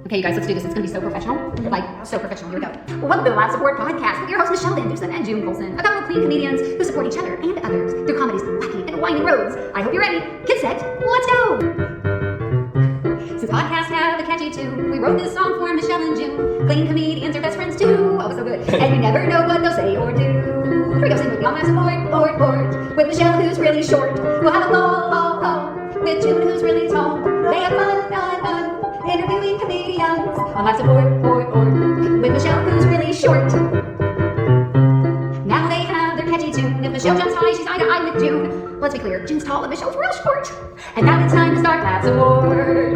Okay, you guys, let's do this. It's going to be so professional. Like, so professional. Here we go. Welcome to the Live Support Podcast with your hosts, Michele and June Bug, a couple of clean comedians who support each other and others through comedy's wacky and winding roads. I hope you're ready. Get set. Let's go. Since podcasts have a catchy tune, we wrote this song for Michele and June. Clean comedians are best friends too. Oh, so good. And you never know what they'll say or do. Here we go. Sing with me on Live Support. With Michele, who's really short. We'll have a ball. With June, who's really tall. They have fun. Interviewing comedians on Live Support. With Michele, who's really short. Now they have their catchy tune. If Michele jumps high, she's eye to eye with June. Let's be clear, June's tall and Michelle's real short. And now it's time to start Live Support.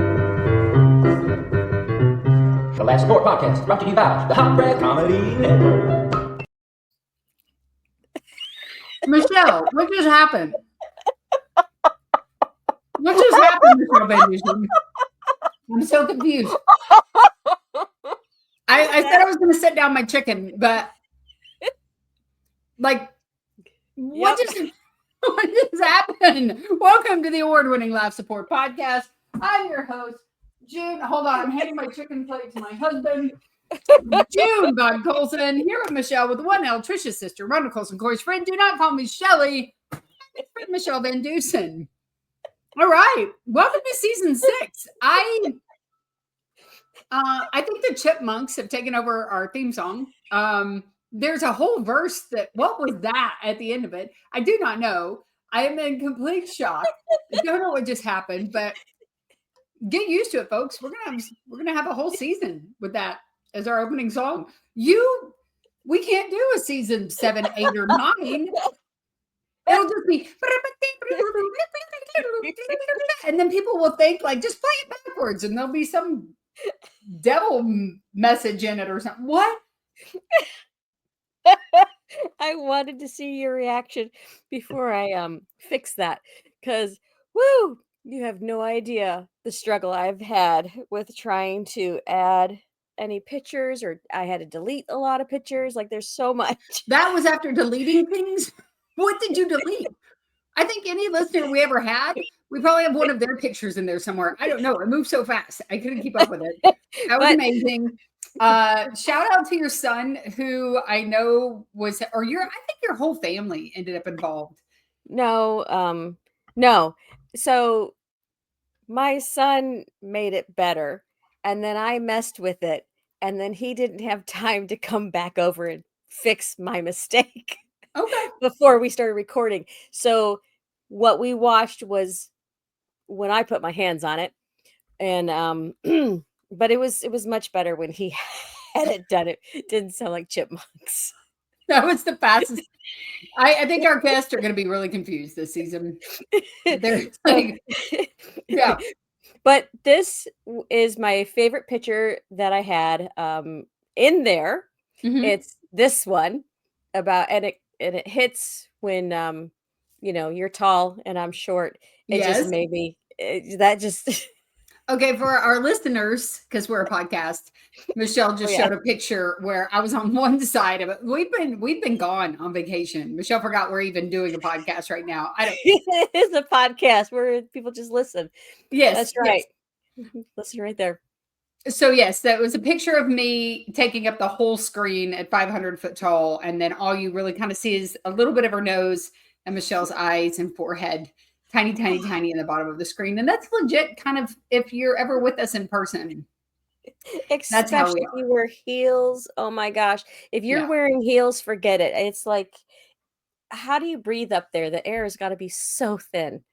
The Live Support Podcast, brought to you by the Hot Breath Comedy Network. Michele, what just happened? What just happened, Michele Van? I'm so confused. I said I was going to set down my chicken, but like, what just happened? Welcome to the award-winning Live Support Podcast. I'm your host, June. Hold on, I'm handing my chicken plate to my husband, June Bug Colson, here with Michele with one L, Trisha's sister, Rhonda Colson, Corey's friend. Do not call me Shelly. It's Michele Van Dusen. All right, welcome to season 6. I think the Chipmunks have taken over our theme song. There's a whole verse that, what was that at the end of it? I do not know. I am in complete shock. I don't know what just happened, but get used to it, folks. We're gonna have a whole season with that as our opening song. We can't do a season 7, 8, or 9. It'll just be, and then people will think like, just play it backwards, and there'll be some devil message in it or something. What? I wanted to see your reaction before I fix that, because woo, you have no idea the struggle I've had with trying to add any pictures, or I had to delete a lot of pictures. Like, there's so much. That was after deleting things. What did you delete? I think any listener we ever had, we probably have one of their pictures in there somewhere. I don't know. It moved so fast. I couldn't keep up with it. That was amazing. Shout out to your son, who I know was, I think your whole family ended up involved. No. So my son made it better, and then I messed with it, and then he didn't have time to come back over and fix my mistake. Okay. Before we started recording. So what we watched was when I put my hands on it, and but it was much better when he had it done. It didn't sound like chipmunks. That was the fastest. I think our guests are going to be really confused this season. They're like, yeah. But this is my favorite picture that I had in there. Mm-hmm. It's this one and it hits when you're tall and I'm short. It just made me Okay, for our listeners, because we're a podcast, Michele just showed a picture where I was on one side of it. We've been gone on vacation. Michele forgot we're even doing a podcast right now. It is a podcast where people just listen. Yes, that's right. Yes. Listen right there. So yes, that was a picture of me taking up the whole screen at 500 foot tall. And then all you really kind of see is a little bit of her nose and Michelle's eyes and forehead. Tiny in the bottom of the screen. And that's legit kind of, if you're ever with us in person. Especially if you wear heels. Oh my gosh. If you're wearing heels, forget it. It's like, how do you breathe up there? The air has got to be so thin.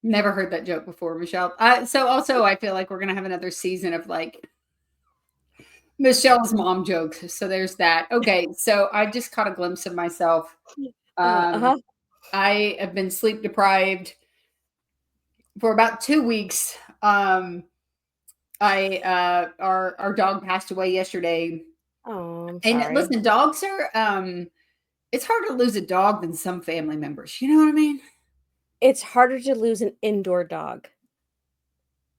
Never heard that joke before, Michele. So also I feel like we're going to have another season of like Michelle's mom jokes. So there's that. Okay. So I just caught a glimpse of myself. I have been sleep deprived for about 2 weeks. Our dog passed away yesterday. Oh, I'm sorry. And listen, dogs are, it's harder to lose a dog than some family members. You know what I mean? It's harder to lose an indoor dog.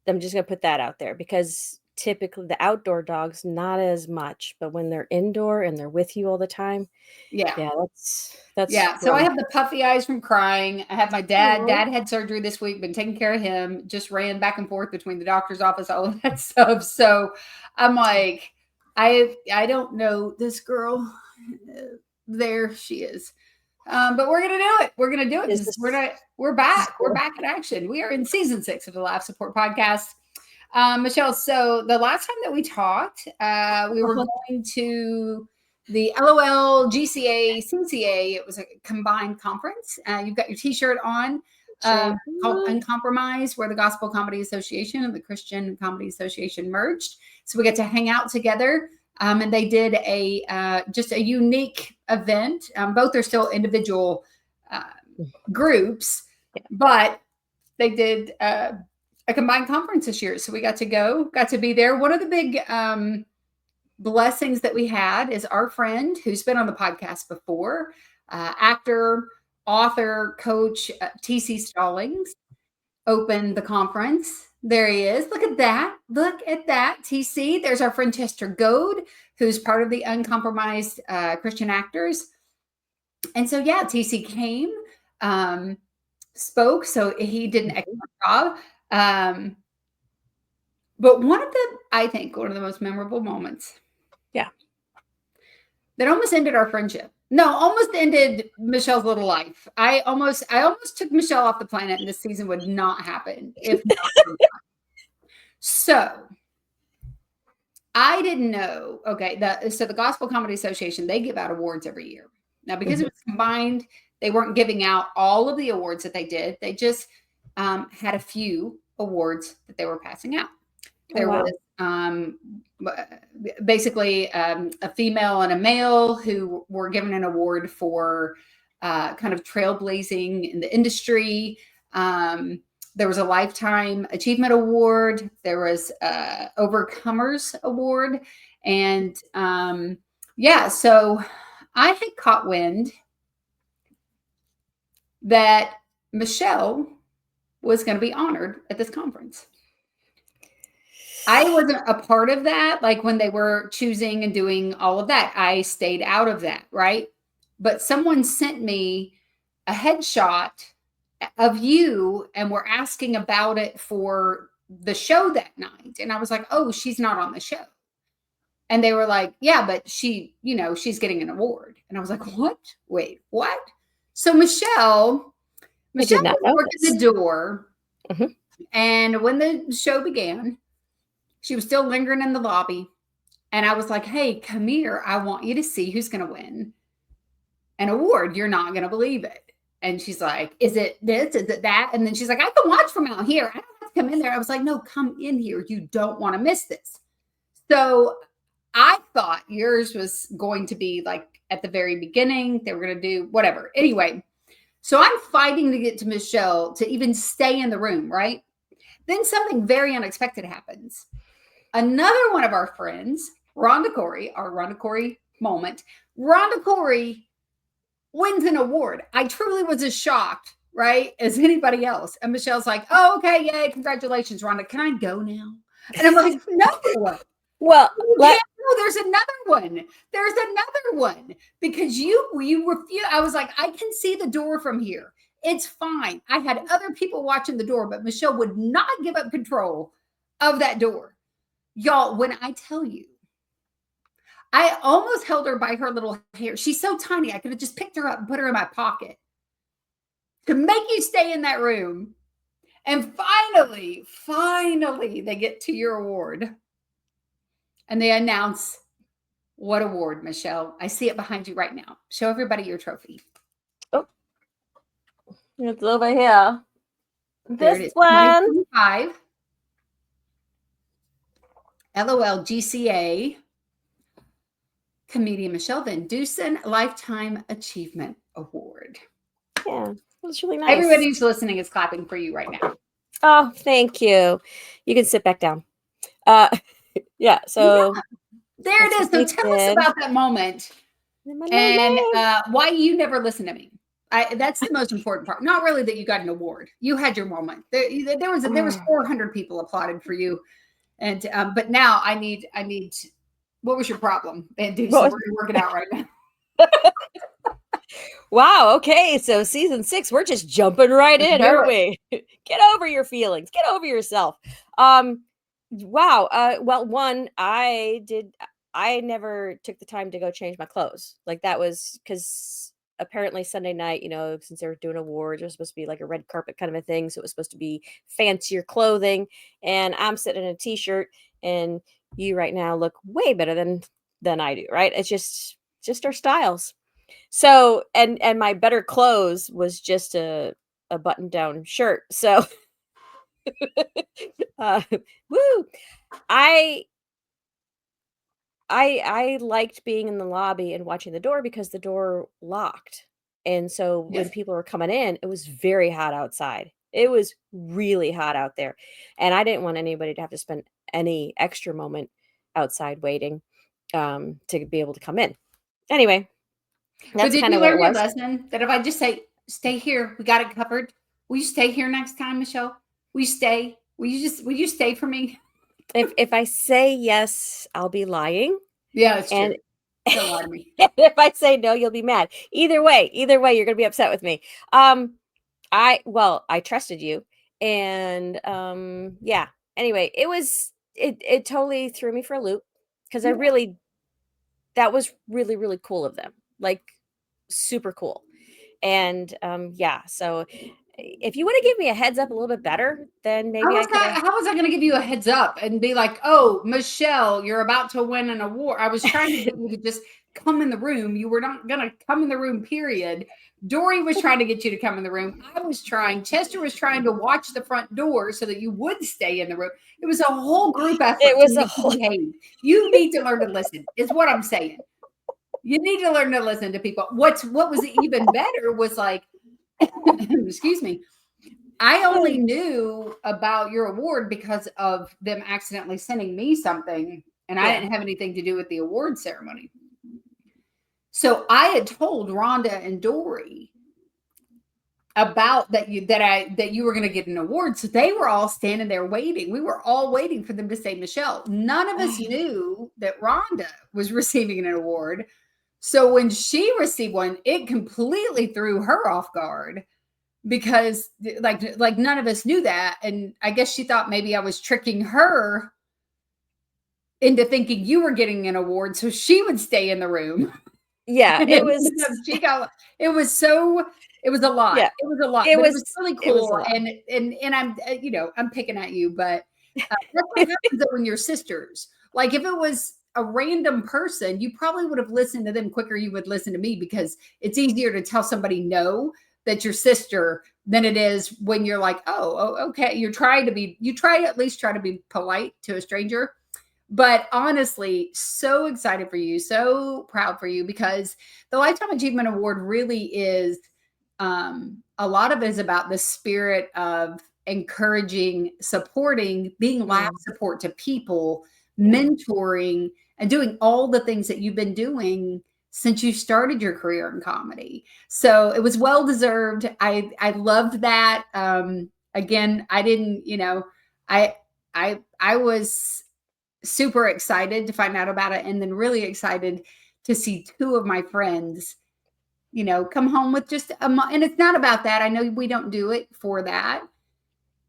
I'm just going to put that out there, because typically the outdoor dogs, not as much, but when they're indoor and they're with you all the time. That's So I have the puffy eyes from crying. I have my dad had surgery this week, been taking care of him, just ran back and forth between the doctor's office, all of that stuff. So I'm like, I don't know this girl. There she is. But we're gonna do it. We're gonna do it. Is 'Cause this- we're back. cool. We're back in action. We are in season 6 of the Laugh Support Podcast. Michelle, so the last time that we talked, we were going to the LOL GCA CCA. It was a combined conference. You've got your T-shirt on. Called Uncompromised, where the Gospel Comedy Association and the Christian Comedy Association merged. So we get to hang out together. And they did just a unique event. Both are still individual groups, but they did a combined conference this year. So we got to be there. One of the big blessings that we had is our friend who's been on the podcast before, actor, author, coach, TC Stallings, opened the conference. There he is. Look at that. Look at that. TC. There's our friend Chester Goad, who's part of the Uncompromised Christian Actors. And so, yeah, TC came, spoke. So he did an excellent job. But I think one of the most memorable moments. Yeah. That almost ended our friendship. No, almost ended Michelle's little life. I almost took Michelle off the planet, and this season would not happen if not. So I didn't know. Okay, so the Gospel Comedy Association, they give out awards every year. Now, because it was combined, they weren't giving out all of the awards that they did. They just had a few awards that they were passing out. There was basically a female and a male who were given an award for kind of trailblazing in the industry. There was a Lifetime Achievement Award. There was Overcomers Award. And so I had caught wind that Michelle was going to be honored at this conference. I wasn't a part of that. Like when they were choosing and doing all of that, I stayed out of that, right? But someone sent me a headshot of you and were asking about it for the show that night. And I was like, oh, she's not on the show. And they were like, yeah, but she's getting an award. And I was like, what? Wait, what? So Michelle was working the door. Mm-hmm. And when the show began, she was still lingering in the lobby. And I was like, hey, come here. I want you to see who's going to win an award. You're not going to believe it. And she's like, is it this? Is it that? And then she's like, I can watch from out here. I don't have to come in there. I was like, no, come in here. You don't want to miss this. So I thought yours was going to be like at the very beginning. They were going to do whatever. Anyway, so I'm fighting to get to Michelle to even stay in the room, right? Then something very unexpected happens. Another one of our friends, Rhonda Corey, our Rhonda Corey moment, Rhonda Corey wins an award. I truly was as shocked, right, as anybody else. And Michelle's like, oh, okay, yay, congratulations, Rhonda. Can I go now? And I'm like, no. Well, there's another one. There's another one. Because you refuse. I was like, I can see the door from here. It's fine. I had other people watching the door, but Michelle would not give up control of that door. Y'all, when I tell you, I almost held her by her little hair. She's so tiny. I could have just picked her up and put her in my pocket to make you stay in that room. And finally, they get to your award. And they announce what award, Michelle. I see it behind you right now. Show everybody your trophy. Oh, it's over here. There This one. 2025 LOL GCA comedian Michelle Van Dusen Lifetime Achievement Award. Yeah, that's really nice. Everybody who's listening is clapping for you right now. Oh, thank you. You can sit back down. Yeah, so there it is. So tell us about that moment and why you never listen to me. That's the most important part. Not really that you got an award. You had your moment. There was 400 people applauded for you. And but now I need what was your problem? And we're gonna work it out right now. Wow, okay. So season 6, we're just jumping right in, aren't we? Get over your feelings, get over yourself. Wow. Well, one, I never took the time to go change my clothes. Like that was because apparently Sunday night, since they were doing awards, it was supposed to be like a red carpet kind of a thing. So it was supposed to be fancier clothing. And I'm sitting in a t-shirt, and you right now look way better than I do, right? It's just our styles. So and my better clothes was just a button down shirt. So uh, woo. I I liked being in the lobby and watching the door because the door locked. And so when Yes. people were coming in, it was very hot outside. It was really hot out there. And I didn't want anybody to have to spend any extra moment outside waiting to be able to come in. Anyway, But that's did kind you of what it learn your was. lesson that if I just say, stay here, we got it covered? Will you stay here next time, Michelle? Will you stay? Will you stay for me? If I say yes, I'll be lying. Yeah, that's And true. Don't lie to me. if I say no, you'll be mad. Either way, you're gonna be upset with me. Um, I trusted you, and yeah. Anyway, it totally threw me for a loop because Yeah. that was really really cool of them, like super cool. And yeah, so if you would have given me a heads up a little bit better, then maybe I could have. How was I going to give you a heads up and be like, oh, Michelle, you're about to win an award? I was trying to get you to just come in the room. You were not going to come in the room, period. Dory was trying to get you to come in the room. Chester was trying to watch the front door so that you would stay in the room. It was a whole group It effort to was a make you whole. behave. You need to learn to listen, is what I'm saying. You need to learn to listen to people. What was even better was like, excuse me, I only knew about your award because of them accidentally sending me something, and I Yeah. didn't have anything to do with the award ceremony. So I had told Rhonda and Dory about that you were going to get an award. So they were all standing there waiting. We were all waiting for them to say Michelle. None of us knew that Rhonda was receiving an award. So when she received one, it completely threw her off guard because like none of us knew that, and I guess she thought maybe I was tricking her into thinking you were getting an award so she would stay in the room. Yeah, And it was. she got it was so it was a lot. Yeah, It was a lot, it but it was. was really It was a cool. lot. And I'm I'm picking at you, but that's what happens when you're sisters. Like if it was a random person, you probably would have listened to them quicker you would listen to me because it's easier to tell somebody no that your sister than it is when you're like, oh, okay. You try to at least try to be polite to a stranger. But honestly, so excited for you, so proud for you because the Lifetime Achievement Award really is a lot of it is about the spirit of encouraging, supporting, being lab Mm, support to people, yeah. mentoring, and doing all the things that you've been doing since you started your career in comedy. So it was well deserved. I loved that. Again, I didn't, I I was super excited to find out about it and then really excited to see two of my friends come home with just and it's not about that. I know we don't do it for that,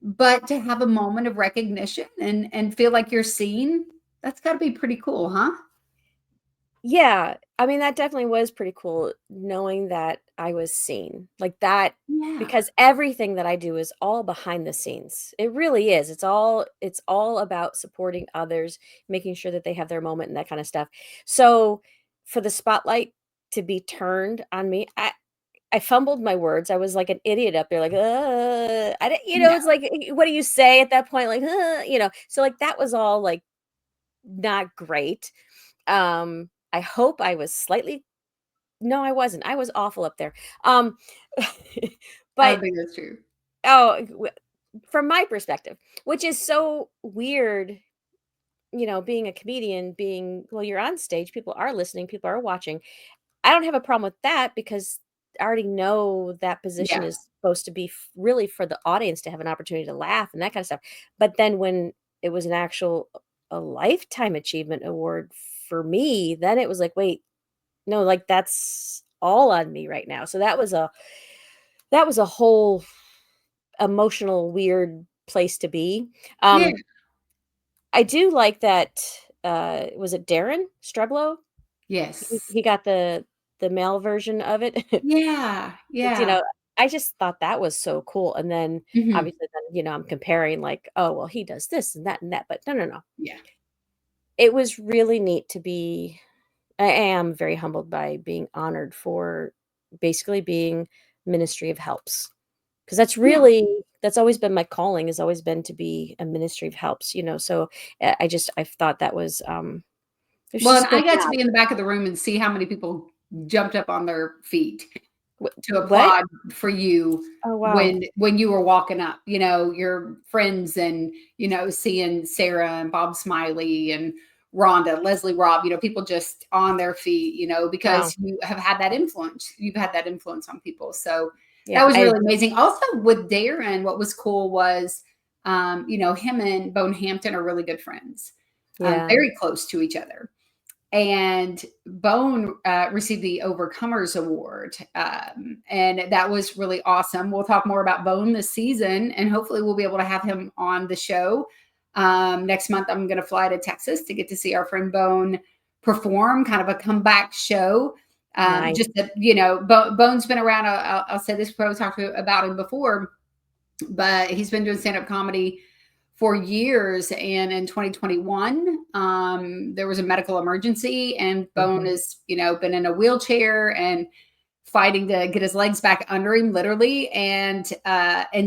but to have a moment of recognition and feel like you're seen, that's got to be pretty cool, huh? Yeah, I mean, that definitely was pretty cool knowing that I was seen like that Yeah. because everything that I do is all behind the scenes. It really is. It's all about supporting others, making sure that they have their moment and that kind of stuff. So for the spotlight to be turned on me, I fumbled my words. I was like an idiot up there, like, I didn't, Yeah. it's like, what do you say at that point? Like, so like that was all like not great. I hope I was slightly. No, I wasn't. I was awful up there. Um, I don't but think that's true. oh, from my perspective, which is so weird, being a comedian, well, you're on stage, people are listening, people are watching. I don't have a problem with that because I already know that position Yeah. is supposed to be really for the audience to have an opportunity to laugh and that kind of stuff. But then when it was an actual a lifetime achievement award for me, then it was like, wait, no, like that's all on me right now. So that was a whole emotional weird place to be. Yeah. Um I do like that. Was it Darren Streblow? Yes. He got the male version of it. Yeah. You Yeah. know, I just thought that was so cool. And then Mhm. obviously, then I'm comparing like, oh well, he does this and that, but no, no, no. Yeah. It was really neat to be. I am very humbled by being honored for basically being Ministry of Helps. 'Cause Yeah. that's always been my calling, has always been to be a ministry of helps, so, I thought that was, it was Well, just and a good I got to job. be in the back of the room and see how many people jumped up on their feet to What? applaud for you Oh, wow. when you were walking up, your friends and, seeing Sarah and Bob Smiley and Rhonda, Leslie Robb, people just on their feet, Wow. because you have had that influence. You've had that influence on people. So that Yeah, was really amazing. Also with Darren, what was cool was, him and Bone Hampton are really good friends, yeah. very close to each other. And Bone received the Overcomers Award, and that was really awesome. We'll talk more about Bone this season, and hopefully we'll be able to have him on the show. Next month, I'm going to fly to Texas to get to see our friend Bone perform, kind of a comeback show. Nice. Just that, Bone's been around. I'll say this, probably talked about him before, but he's been doing stand-up comedy for years. And in 2021, there was a medical emergency, and Bone Mhm. has, been in a wheelchair and fighting to get his legs back under him, literally. And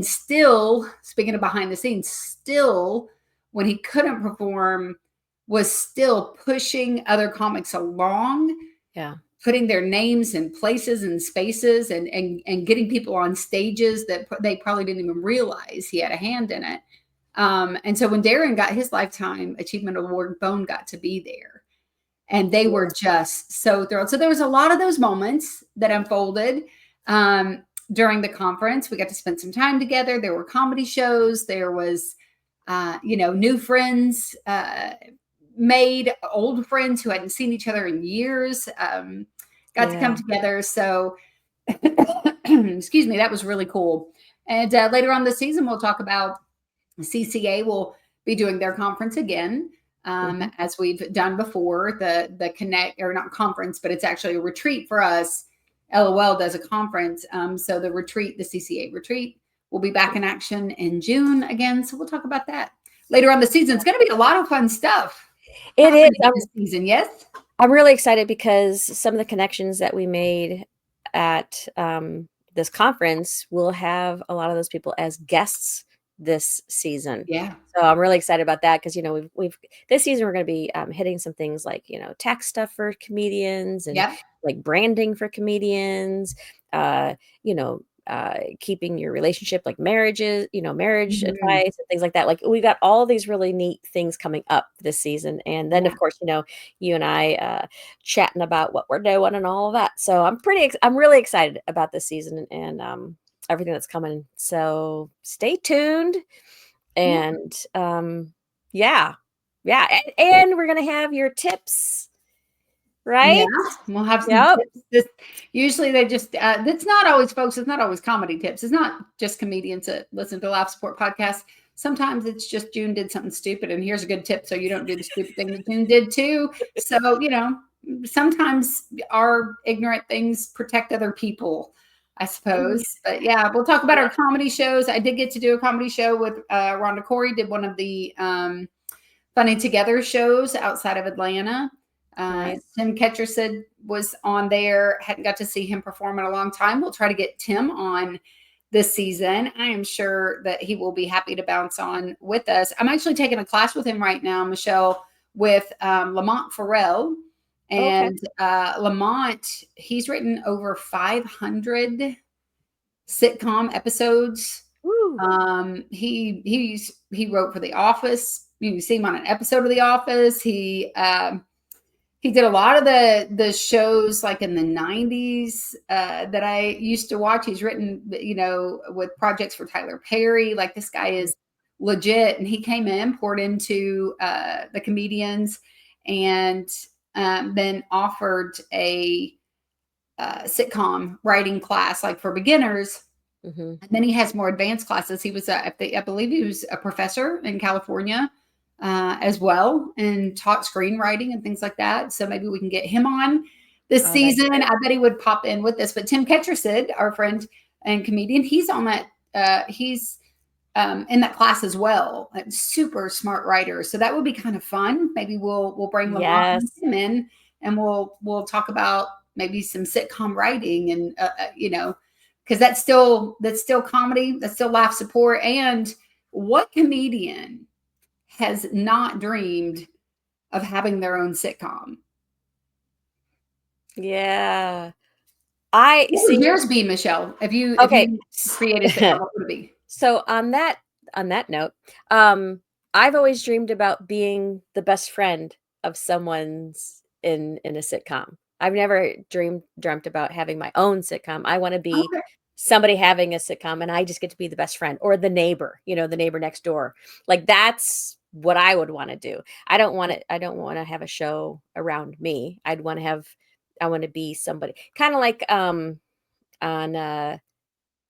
still, speaking of behind the scenes, still, when he couldn't perform, was still pushing other comics along, Yeah. putting their names in places and spaces, and getting people on stages that they probably didn't even realize he had a hand in it. And so when Darren got his Lifetime Achievement Award, Bone got to be there. And they were just so thrilled. So there was a lot of those moments that unfolded during the conference. We got to spend some time together. There were comedy shows. There was, new friends made, old friends who hadn't seen each other in years got to come Yeah. together. So, excuse me, that was really cool. And later on this season, we'll talk about CCA will be doing their conference again, Mhm. as we've done before. The connect, or not conference, but it's actually a retreat for us. LOL does a conference, so the CCA retreat, will be back in action in June again. So we'll talk about that later on the season. It's going to be a lot of fun stuff It is. happening this season. Yes. I'm really excited because some of the connections that we made at, this conference will have a lot of those people as guests this season. Yeah. So I'm really excited about that because, we've this season we're gonna be, hitting some things like, tax stuff for comedians and, Yep. like, branding for comedians, you know, keeping your relationship, like marriages, marriage Mhm. advice and things like that. Like, we got all these really neat things coming up this season, and then, Yeah. of course, you and I, chatting about what we're doing and all of that. So I'm really excited about this season and, everything that's coming. So stay tuned. Yeah. And, yeah. Yeah, and we're gonna have your tips, Yeah, right? we'll have some Yep. tips. Usually they just, it's not always, folks, it's not always comedy tips. It's not just comedians that listen to Laugh Support Podcast. Sometimes it's just June did something stupid, and here's a good tip so you don't do the stupid thing that June did too. So, sometimes our ignorant things protect other people, I suppose. But yeah, we'll talk about our comedy shows. I did get to do a comedy show with Rhonda Corey, did one of the Funny Together shows outside of Atlanta. Nice. Tim Ketcherson was on there. Hadn't got to see him perform in a long time. We'll try to get Tim on this season. I am sure that he will be happy to bounce on with us. I'm actually taking a class with him right now, Michelle, with Lamont Farrell. Okay. And Lamont, he's written over 500 sitcom episodes. Woo. He wrote for The Office. You see him on an episode of The Office. He did a lot of the shows like in the 90s that I used to watch. He's written, with projects for Tyler Perry. Like, this guy is legit. And he came in, poured into the comedians, and then offered a sitcom writing class, like for beginners. Mhm. And then he has more advanced classes. He was, I believe he was a professor in California, as well and taught screenwriting and things like that. So maybe we can get him on this Oh, that'd be season. great. I bet he would pop in with this. But Tim Ketchersid, our friend and comedian, he's on that. He's in that class as well. Like, super smart writer. So that would be kind of fun. Maybe we'll bring Lamont and Yes. Tim in, and we'll talk about maybe some sitcom writing, and because that's still comedy, that's still laugh support. And what comedian has not dreamed of having their own sitcom? Yeah. I What would see. yours be, Michelle? If Okay. you created a sitcom, what would it be? So on that note, I've always dreamed about being the best friend of someone's in a sitcom. I've never dreamt about having my own sitcom. I want to be Okay. somebody having a sitcom, and I just get to be the best friend or the neighbor, the neighbor next door. Like that's what I would want to do. I don't want to have a show around me. I want to be somebody kind of like on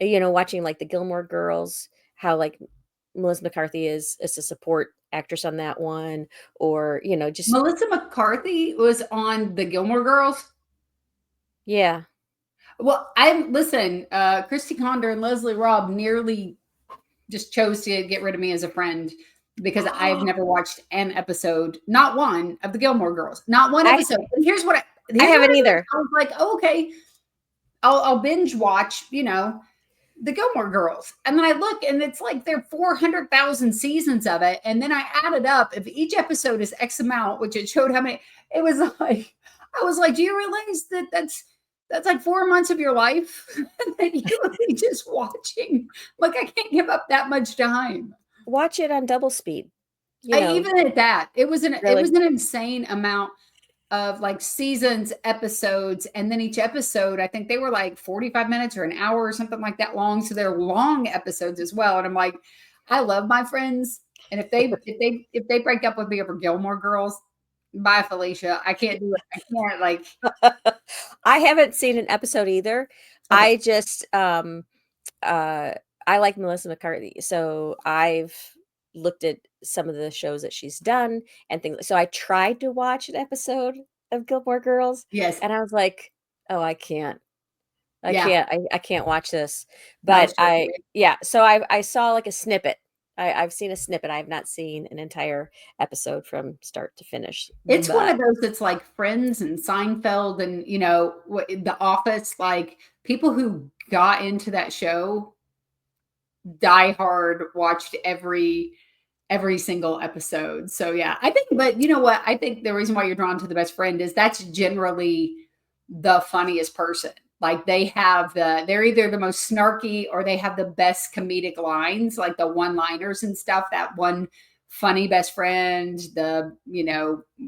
watching like the Gilmore Girls, how like Melissa McCarthy is a support actress on that one, or just Melissa McCarthy was on the Gilmore Girls. yeah. Well, Christy Condor and Leslie Robb nearly just chose to get rid of me as a friend because I've never watched an episode, not one, of the Gilmore Girls, not one I episode. And here's what I haven't either. I was like, oh, okay, I'll binge watch, the Gilmore Girls. And then I look and it's like there are 400,000 seasons of it. And then I added up, if each episode is X amount, which it showed how many, it was like, I was like, do you realize that that's like 4 months of your life that you would be just watching? Like, I can't give up that much time. Watch it on double speed. Even at that, it was Really. an insane amount of like seasons, episodes, and then each episode, I think they were like 45 minutes or an hour or something like that long. So they're long episodes as well. And I'm like, I love my friends. And if they break up with me over Gilmore Girls, bye Felicia. I can't do it. I can't I haven't seen an episode either. Okay. I just I like Melissa McCarthy, so I've looked at some of the shows that she's done and things. So I tried to watch an episode of Gilmore Girls, Yes. and I was like, "Oh, I can't. I Yeah. can't. I can't watch this." That was But true for me. so I saw like a snippet. I've seen a snippet. I have not seen an entire episode from start to finish. It's one But of those that's like Friends and Seinfeld and The Office, like people who got into that show die hard, watched every single episode. So yeah, I think, but you know what? I think the reason why you're drawn to the best friend is that's generally the funniest person. Like they're either the most snarky or they have the best comedic lines, like the one-liners and stuff. That one funny best friend,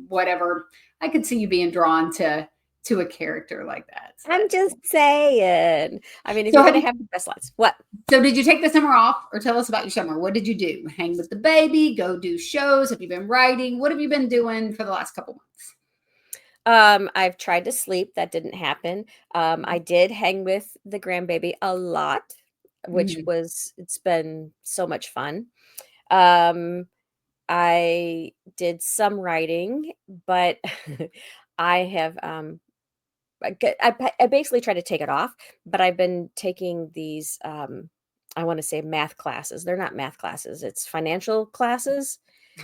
whatever. I could see you being drawn to a character like that. So I'm that's just cool. saying. I mean, if So you're have gonna you have the best lines, what? so did you take the summer off, or tell us about your summer? What did you do? Hang with the baby, go do shows? Have you been writing? What have you been doing for the last couple months? I've tried to sleep. That didn't happen. I did hang with the grandbaby a lot, which Mhm. it's been so much fun. Um, I did some writing, but I have I basically tried to take it off, but I've been taking these I want to say math classes. They're not math classes. It's financial classes.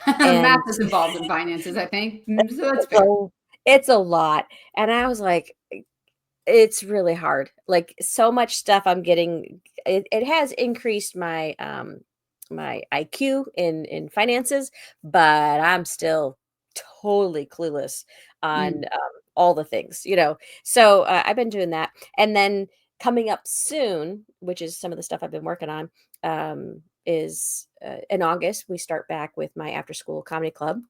Math And is involved in finances, I think. So that's it's fair. it's a lot. And I was like, it's really hard. Like so much stuff I'm getting. It has increased my IQ in finances, but I'm still totally clueless on Mm. all the things. So I've been doing that, and then coming up soon, which is some of the stuff I've been working on, is in August we start back with my after school comedy club,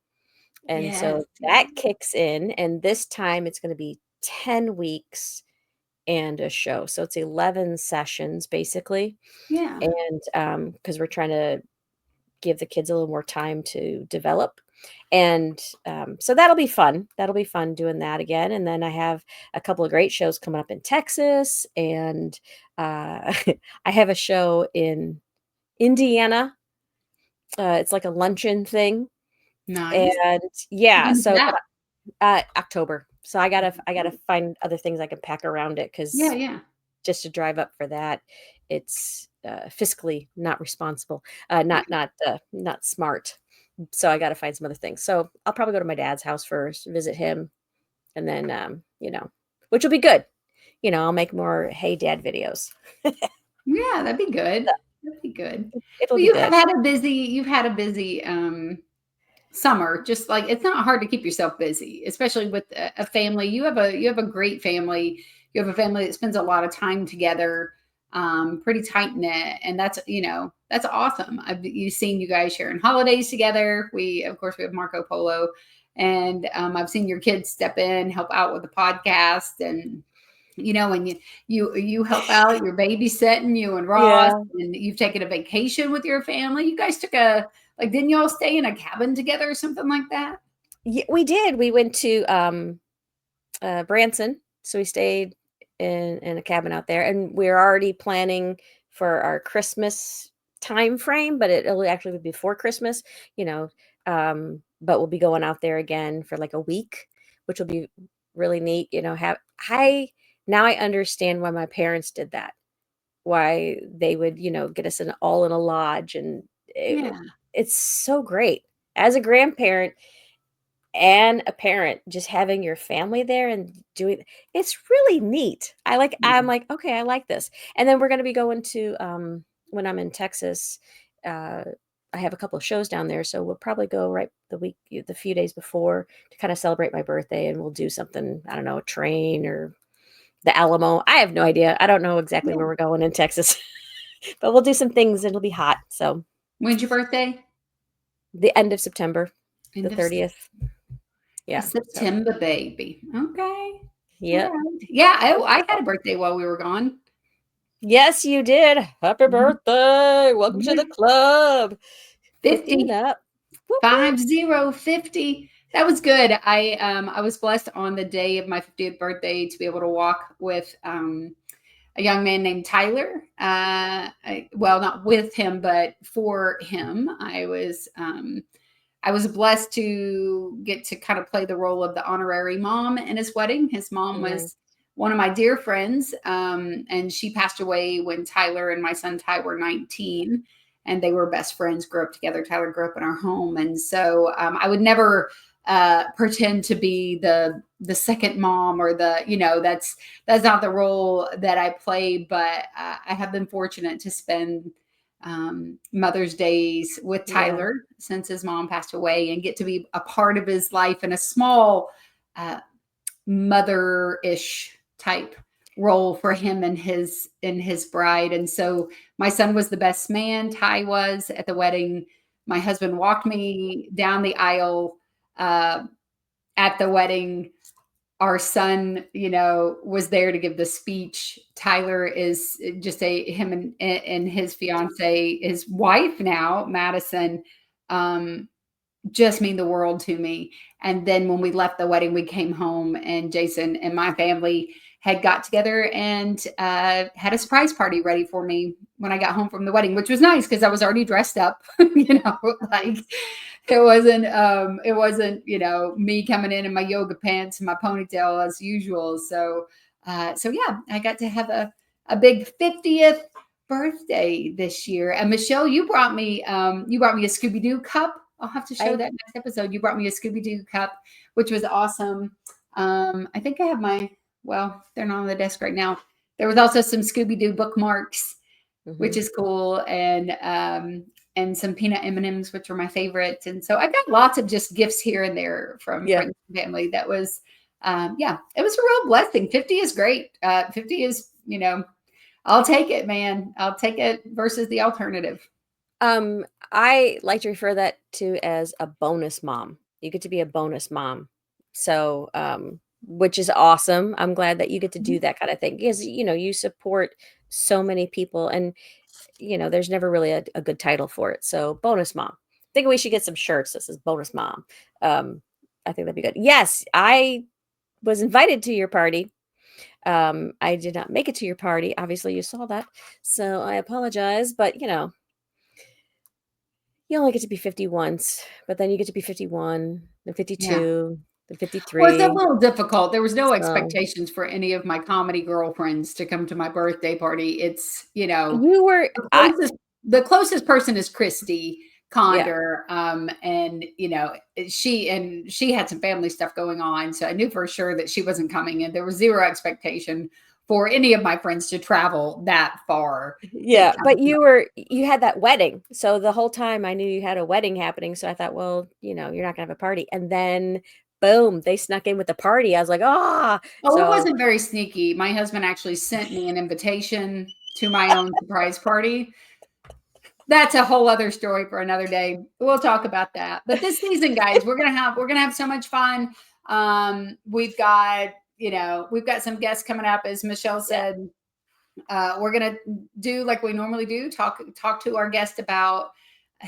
and Yes. so that kicks in, and this time it's going to be 10 weeks and a show. So it's 11 sessions basically. Yeah. And because we're trying to give the kids a little more time to develop. And so that'll be fun. That'll be fun doing that again. And then I have a couple of great shows coming up in Texas. And I have a show in Indiana. It's like a luncheon thing. Nice. And yeah, When's so that? October. So I gotta find other things I can pack around it Yeah, because yeah. just to drive up for that, it's fiscally not responsible, not smart. So I got to find some other things. So I'll probably go to my dad's house first, visit him, and then which will be good. I'll make more "Hey Dad" videos. Yeah, that'd be good. So That'd be good. it'll Well, be good. you've had a busy summer. Just like it's not hard to keep yourself busy, especially with a family. You have a great family. You have a family that spends a lot of time together, pretty tight knit, and that's awesome. You've seen you guys sharing holidays together. Of course we have Marco Polo, and I've seen your kids step in, help out with the podcast, and and you help out, you're babysitting, you and Ross, Yeah. and you've taken a vacation with your family. You guys took a like, didn't y'all stay in a cabin together or something like that? Yeah, we did. We went to Branson, so we stayed in a cabin out there, and we're already planning for our Christmas time frame, but it'll actually be before Christmas, you know. But we'll be going out there again for like a week, which will be really neat. Have I now I understand why my parents did that. Why they would, get us all in a lodge, and Yeah. it's so great as a grandparent and a parent, just having your family there and doing it's really neat. I'm Mhm. like, "Okay, I like this." And then we're gonna be going to, when I'm in Texas, uh, I have a couple of shows down there, so we'll probably go right the few days before to kinda celebrate my birthday, and we'll do something, I don't know, a train or the Alamo. I have no idea. I don't know exactly Yeah. where we're going in Texas, but we'll do some things, it'll be hot, so When's your birthday? the end of September, the End of 30th. Yeah, so September, baby. Okay. All yep. right. Yeah. Oh, I had a birthday while we were gone. Yes, you did. Happy Mhm. birthday. Welcome to Yeah. the club. 50 and 50. up. Whoop, whoop. 50. That was good. I was blessed on the day of my 50th birthday to be able to walk with a young man named Tyler. Well, not with him, but for him. I was blessed to get to kind of play the role of the honorary mom in his wedding. His mom Nice. was one of my dear friends, and she passed away when Tyler and my son Ty were 19, and they were best friends, grew up together. Tyler grew up in our home, and so I would never pretend to be the second mom or that's not the role that I play. But I have been fortunate to spend Mother's Days with Yeah. Tyler since his mom passed away and get to be a part of his life in a small uh, mother-ish type role for him and his bride. And so my son was the best man. Ty was at the wedding. My husband walked me down the aisle uh, at the wedding. Our son, was there to give the speech. Tyler is just him and his fiance, his wife now, Madison, um, just mean the world to me. And then when we left the wedding, we came home, and Jason and my family had got together and had a surprise party ready for me when I got home from the wedding, which was nice because I was already dressed up. Like it wasn't me coming in my yoga pants and my ponytail as usual. So yeah, I got to have a big 50th birthday this year. And Michelle, you brought me a Scooby Doo cup. I'll have to show I that next episode. You brought me a Scooby Doo cup, which was awesome. I think I have well, they're not on the desk right now. There was also some Scooby Doo bookmarks, which mhm. is cool, and some peanut M&Ms, which were my favorite. And so I got lots of just gifts here and there from Yeah. friends and family. That was, yeah, it was a real blessing. 50 is great. 50 is, I'll take it, man. I'll take it versus the alternative. I like to refer that to as a bonus mom. You get to be a bonus mom. So, which is awesome. I'm glad that you get to do Mhm. that kind of thing because, you support so many people, and, there's never really a good title for it. So, bonus mom. I think we should get some shirts that says bonus mom. Um, I think that'd be good. Yes, I was invited to your party. I did not make it to your party. Obviously, you saw that. So I apologize, but you only get to be 50 once, but then you get to be 51, then Yeah. 52, then Well, it's a 53. little difficult. There was no So expectations for any of my comedy girlfriends to come to my birthday party. It's, you were, the closest person is Christy yeah, Conder. And she had some family stuff going on. So I knew for sure that she wasn't coming, and there was zero expectation for any of my friends to travel that far to yeah. come. But you had that wedding. So the whole time I knew you had a wedding happening. So I thought, well, you're not gonna have a party. And then boom, they snuck in with the party. I was like, ah. Oh, it So wasn't very sneaky. My husband actually sent me an invitation to my own surprise party. That's a whole other story for another day. We'll talk about that. But this season, guys, we're gonna have so much fun. We've got some guests coming up, as Michelle yeah, said. We're gonna do like we normally do, talk to our guest about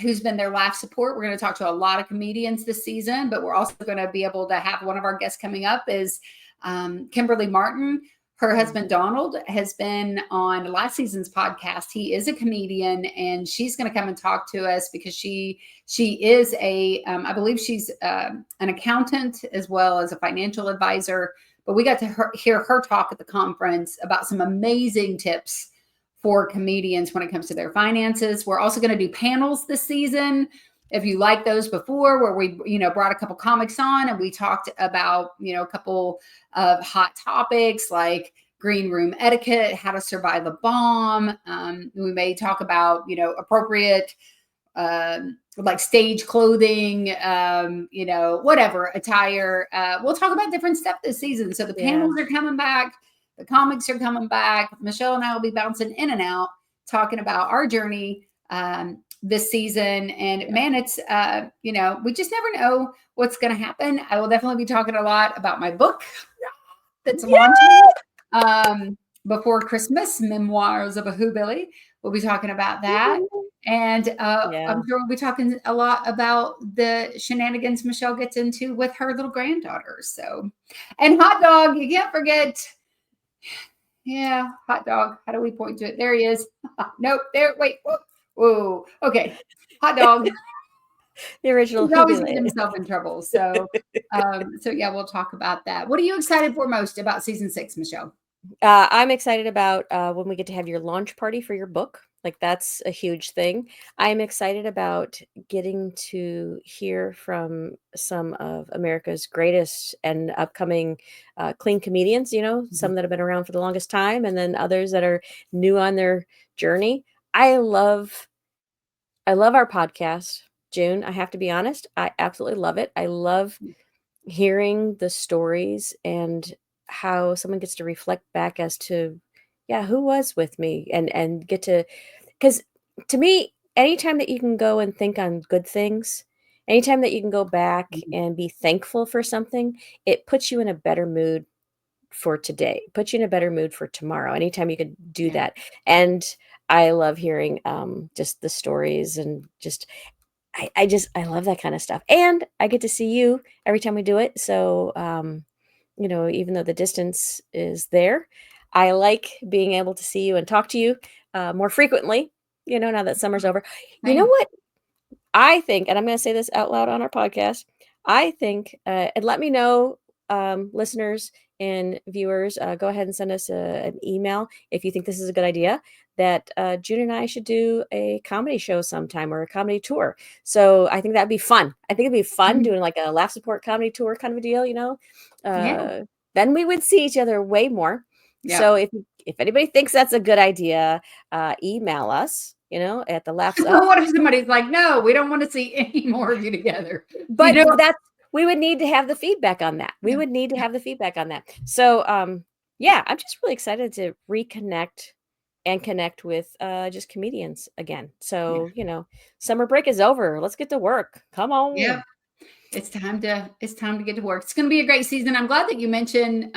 who's been their laugh support. We're going to talk to a lot of comedians this season, but we're also going to be able to have one of our guests coming up is Kimberly Martin. Her husband Donald has been on last season's podcast. He is a comedian, and she's going to come and talk to us because she is I believe she's an accountant as well as a financial advisor. But we got to hear her talk at the conference about some amazing tips for comedians when it comes to their finances. We're also going to do panels this season. If you like those before, where we, brought a couple comics on and we talked about, a couple of hot topics like green room etiquette, how to survive a bomb. We may talk about, appropriate like stage clothing, whatever attire. We'll talk about different stuff this season. So the panels are coming back. The comics are coming back. Michelle and I will be bouncing in and out, talking about our journey this season. And man, it's, we just never know what's going to happen. I will definitely be talking a lot about my book that's launching before Christmas, Memoirs of a Hoobilly. We'll be talking about that. And I'm sure we'll be talking a lot about the shenanigans Michelle gets into with her little granddaughter. So, and hot dog, you can't forget. Yeah, hot dog. How do we point to it? There he is. Nope. There. Wait. Whoa. Okay. Hot dog. the original He's always Hoobilly. getting himself in trouble. So, yeah, we'll talk about that. What are you excited for most about season 6, Michelle? I'm excited about when we get to have your launch party for your book. Like that's a huge thing. I'm excited about getting to hear from some of America's greatest and upcoming clean comedians, some that have been around for the longest time and then others that are new on their journey. I love our podcast, June. I have to be honest. I absolutely love it. I love hearing the stories and how someone gets to reflect back as to, yeah, who was with me and get to, because to me, anytime that you can go and think on good things, anytime that you can go back and be thankful for something, it puts you in a better mood for today, puts you in a better mood for tomorrow. Anytime you could do that. And I love hearing just the stories and just I love that kind of stuff. And I get to see you every time we do it. So, even though the distance is there, I like being able to see you and talk to you more frequently, now that summer's over. You know what? I think, and I'm going to say this out loud on our podcast, I think, and let me know, listeners and viewers, go ahead and send us an email if you think this is a good idea, that June and I should do a comedy show sometime or a comedy tour. So I think that'd be fun. I think it'd be fun doing like a laugh support comedy tour kind of a deal, then we would see each other way more. Yeah. So if anybody thinks that's a good idea, email us, at the laughs up. What if somebody's like, no, we don't want to see any more of you together? But we would need to have the feedback on that. We would need to have the feedback on that. So, yeah, I'm just really excited to reconnect and connect with just comedians again. So, summer break is over. Let's get to work. Come on. Yeah. It's time to get to work. It's going to be a great season. I'm glad that you mentioned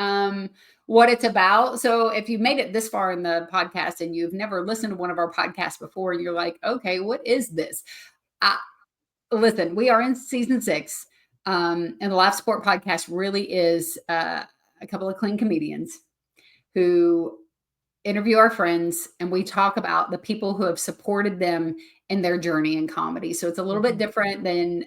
what it's about. So if you've made it this far in the podcast and you've never listened to one of our podcasts before, and you're like, okay, what is this? Listen, we are in season 6. And the Laugh Support podcast really is a couple of clean comedians who interview our friends and we talk about the people who have supported them in their journey in comedy. So it's a little bit different than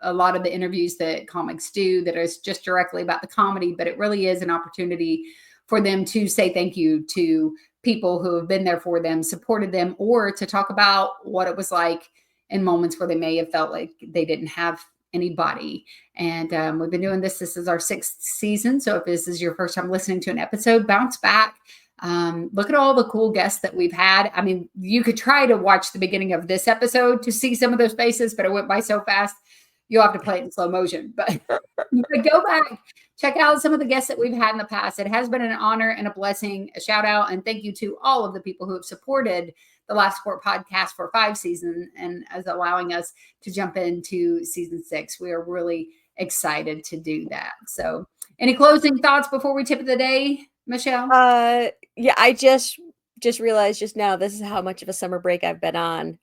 a lot of the interviews that comics do that is just directly about the comedy, but it really is an opportunity for them to say thank you to people who have been there for them, supported them, or to talk about what it was like in moments where they may have felt like they didn't have anybody. And we've been doing this. This is our 6th season. So if this is your first time listening to an episode, bounce back. Look at all the cool guests that we've had. I mean, you could try to watch the beginning of this episode to see some of those faces, but it went by so fast. You'll have to play it in slow motion. But go back, check out some of the guests that we've had in the past. It has been an honor and a blessing. A shout out and thank you to all of the people who have supported the Laugh Support podcast for 5 seasons and as allowing us to jump into season 6. We are really excited to do that. So, any closing thoughts before we tip of the day, Michele? Yeah, I just realized just now this is how much of a summer break I've been on.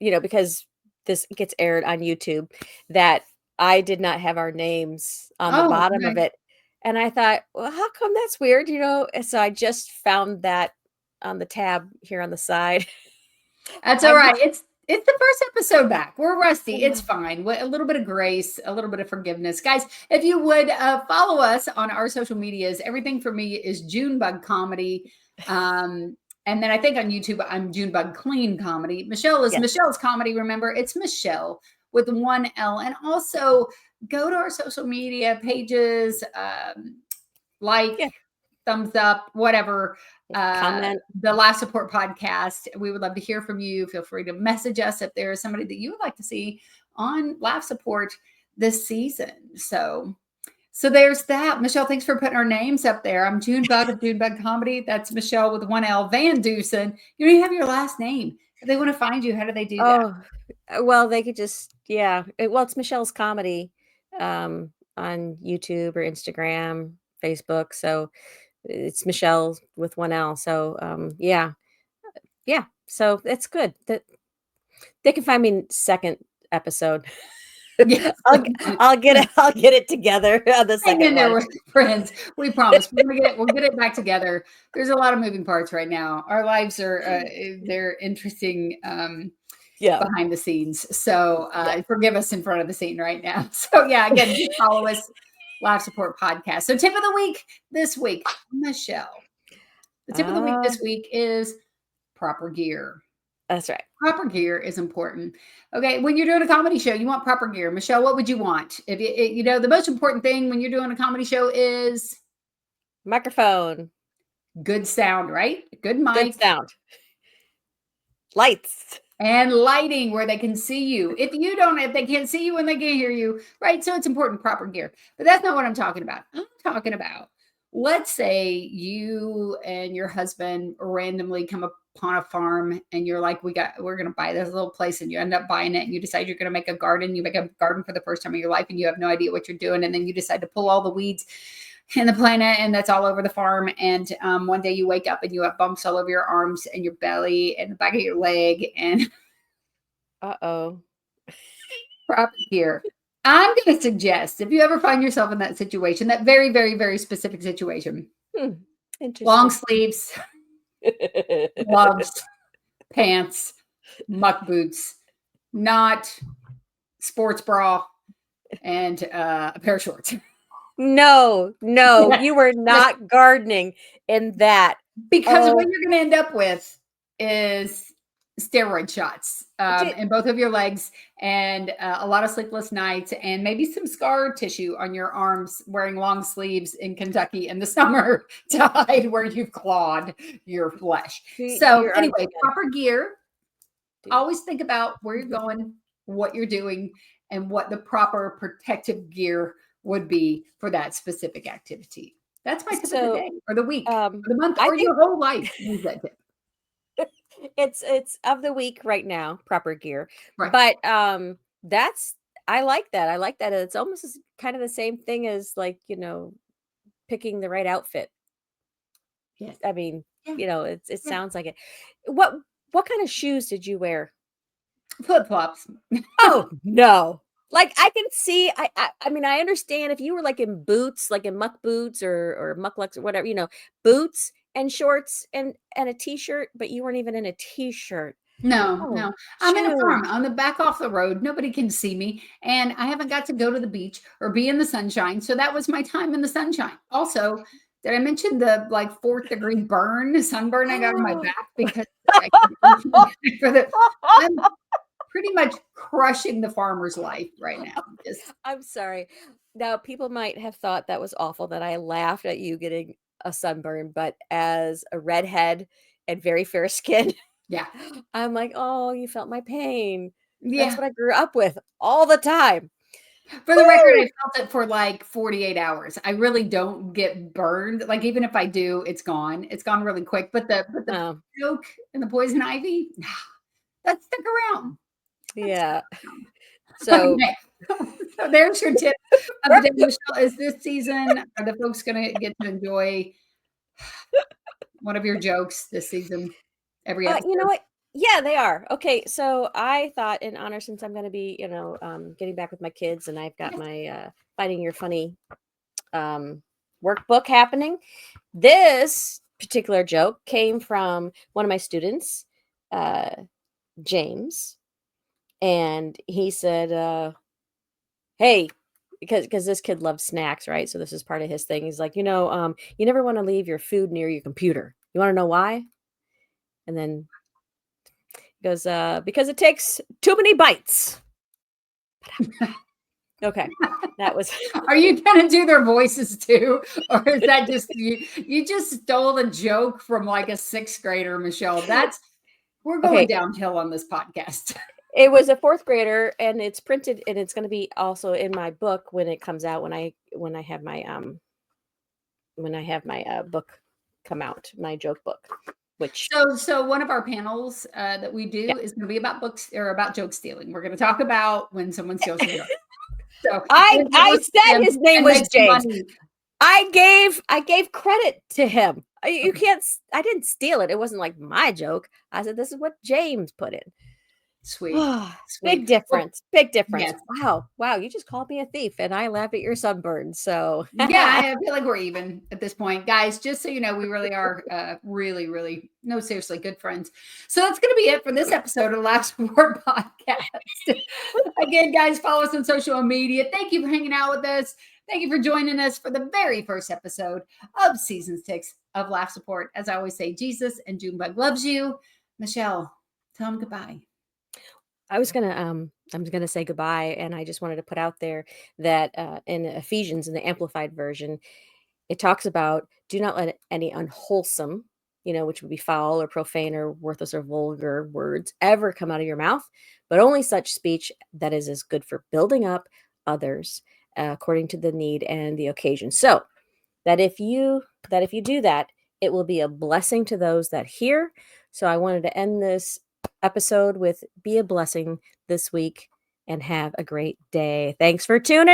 Because this gets aired on YouTube, that I did not have our names on the bottom of it. And I thought, well, how come that's weird? And so I just found that on the tab here on the side. That's all right. It's the first episode back. We're rusty. It's fine. A little bit of grace, a little bit of forgiveness. Guys, if you would follow us on our social medias, everything for me is June Bug Comedy. And then I think on YouTube, I'm June Bug Clean Comedy. Michele is Michelle's Comedy. Remember, it's Michele with 1 L. And also go to our social media pages, thumbs up, whatever. Comment. The Laugh Support podcast. We would love to hear from you. Feel free to message us if there is somebody that you would like to see on Laugh Support this season. So there's that. Michele, thanks for putting our names up there. I'm June Bug of June Bug Comedy. That's Michele with 1 L. Van Dusen. You don't even have your last name. If they want to find you, how do they do that? Well, they could just, it's Michelle's Comedy on YouTube or Instagram, Facebook. So it's Michele with 1 L. So, so it's good that they can find me second episode. Yes. I'll get it together on the second in there one. with friends. We promise we'll get it back together. There's a lot of moving parts right now. Our lives are they're interesting behind the scenes. So forgive us in front of the scene right now. So again, just follow us, Laugh Support Podcast. So tip of the week this week, Michele. The tip of the week this week is proper gear. That's right. Proper gear is important. Okay, when you're doing a comedy show, you want proper gear. Michele, what would you want? If the most important thing when you're doing a comedy show is microphone, good sound, right? Good mic, good sound, lights, and lighting where they can see you. If they can't see you and they can't hear you, right? So it's important, proper gear. But that's not what I'm talking about. I'm talking about, let's say you and your husband randomly come upon a farm and you're like, we're going to buy this little place, and you end up buying it and you decide you're going to make a garden. You make a garden for the first time in your life and you have no idea what you're doing. And then you decide to pull all the weeds in the planet and that's all over the farm. And one day you wake up and you have bumps all over your arms and your belly and the back of your leg and proper gear. I'm going to suggest, if you ever find yourself in that situation, that very, very, very specific situation, long sleeves, gloves, pants, muck boots, not sports bra, and a pair of shorts. No, you were not gardening in that. Because what you're going to end up with is steroid shots in both of your legs and a lot of sleepless nights and maybe some scar tissue on your arms wearing long sleeves in Kentucky in the summer to hide where you've clawed your flesh. So anyway, proper gear. Always think about where you're going, what you're doing, and what the proper protective gear would be for that specific activity. That's my tip of the day or the week or the month or your whole life. Use that tip. It's of the week right now, proper gear. Right. But I like that. I like that. It's almost kind of the same thing as picking the right outfit. Yes. I mean, it sounds like it. What kind of shoes did you wear? Flip-flops. Oh, no. Like I can see, I mean, I understand if you were like in boots, like in muck boots or mucklucks or whatever, boots and shorts and a t-shirt, but you weren't even in a t-shirt. No, Oh, no. I'm in a June. farm on the back off the road. Nobody can see me. And I haven't got to go to the beach or be in the sunshine. So that was my time in the sunshine. Also, did I mention the like 4th degree sunburn I got on my back because I I'm pretty much crushing the farmer's life right now. Just I'm sorry. Now, people might have thought that was awful that I laughed at you getting a sunburn, but as a redhead and very fair skin, yeah. I'm like, oh, you felt my pain. Yeah. That's what I grew up with all the time. For the record, I felt it for like 48 hours. I really don't get burned. Like even if I do, it's gone. It's gone really quick. But the Oh, joke and the poison ivy, that stuck around. yeah. So Okay. So there's your tip of the day, Michelle. Is this season are the folks going to get to enjoy one of your jokes this season? Every episode. you know what? Yeah, they are. Okay, so I thought in honor, since I'm going to be, getting back with my kids, and I've got my Finding Your Funny workbook happening. This particular joke came from one of my students, James, and he said, "Hey." Because this kid loves snacks, right? So this is part of his thing. He's like, you never want to leave your food near your computer. You want to know why? And then he goes, because it takes too many bites. Okay, that was. Are you gonna do their voices too, or is that just you? You just stole a joke from like a 6th grader, Michelle. We're going Okay. downhill on this podcast. It was a 4th grader, and it's printed, and it's going to be also in my book when it comes out, when I have my book come out, my joke book. Which So one of our panels that we do is going to be about books or about joke stealing. We're going to talk about when someone steals your joke. So I said his name was James. money. I gave credit to him. You can't. I didn't steal it. It wasn't like my joke. I said this is what James put in. Sweet. Big difference. Big difference. Yes. Wow. You just called me a thief, and I laughed at your sunburn. So Yeah, I feel like we're even at this point, guys. Just so you know, we really are really, really, no, seriously, good friends. So that's going to be it for this episode of the Laugh Support Podcast. Again, guys, follow us on social media. Thank you for hanging out with us. Thank you for joining us for the very first episode of Season 6 of Laugh Support. As I always say, Jesus and June Bug loves you. Michelle, tell them goodbye. I'm gonna say goodbye, and I just wanted to put out there that in Ephesians, in the Amplified version, it talks about do not let any unwholesome, which would be foul or profane or worthless or vulgar words ever come out of your mouth, but only such speech that is as good for building up others according to the need and the occasion. So that if you do that, it will be a blessing to those that hear. So I wanted to end this episode with be a blessing this week and have a great day. Thanks for tuning